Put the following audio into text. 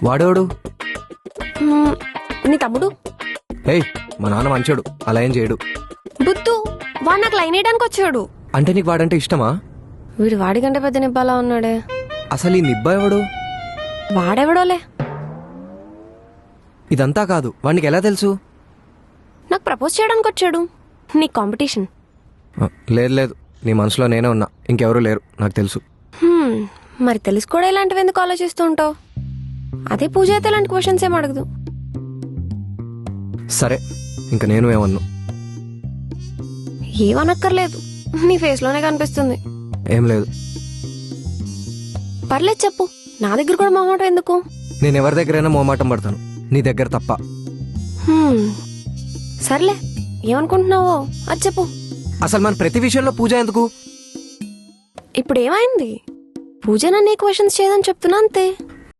వాడేవాడు? నీ తమ్ముడు. ఏయ్, మా నాన్న మంచోడు, అలా ఏం చేయడు. బుద్ధు, వాడు నాకు లైన్ వేయడానికి వచ్చాడు. అంటే నీకు వాడంటే ఇష్టమా? వీడు వాడి కంటే పెద్ద నిబ్బాలా ఉన్నాడే. అసలు ఈ నిబ్బా ఎవడు? వాడెవడోలే. ఇదంతా కాదు, వాడికి ఎలా తెలుసు? నాకు ప్రపోజ్ చేయడానికి వచ్చాడు. నీ కాంపిటీషన్. లేదు లేదు, నీ మనసులో నేనే ఉన్నా, ఇంకెవరూ లేరు, నాకు తెలుసు. మరి తెలుసు కూడా ఇలాంటివి ఎందుకు ఆలోచిస్తూ ఉంటావు? అదే పూజ అయితే ఇలాంటి క్వశ్చన్స్ ఏం అడగదు. సరే, ఇంక నేను ఏమన్నా. ఏమనక్కర్లేదు, నీ ఫేస్ లోనే కనిపిస్తుంది. ఏం లేదు. పర్లేదు చెప్పు, నా దగ్గర కూడా మొహమాట ఎందుకు? నేను ఎవరి దగ్గరైనా మోమాటం పడతాను, నీ దగ్గర తప్ప. సర్లే, ఏమనుకుంటున్నావో అది చెప్పు. అసలు మన ప్రతి విషయంలో పూజ ఎందుకు? ఇప్పుడు ఏమైంది? పూజ నన్ను ఏ క్వశ్చన్స్ చేయదని చెప్తున్నా అంతే.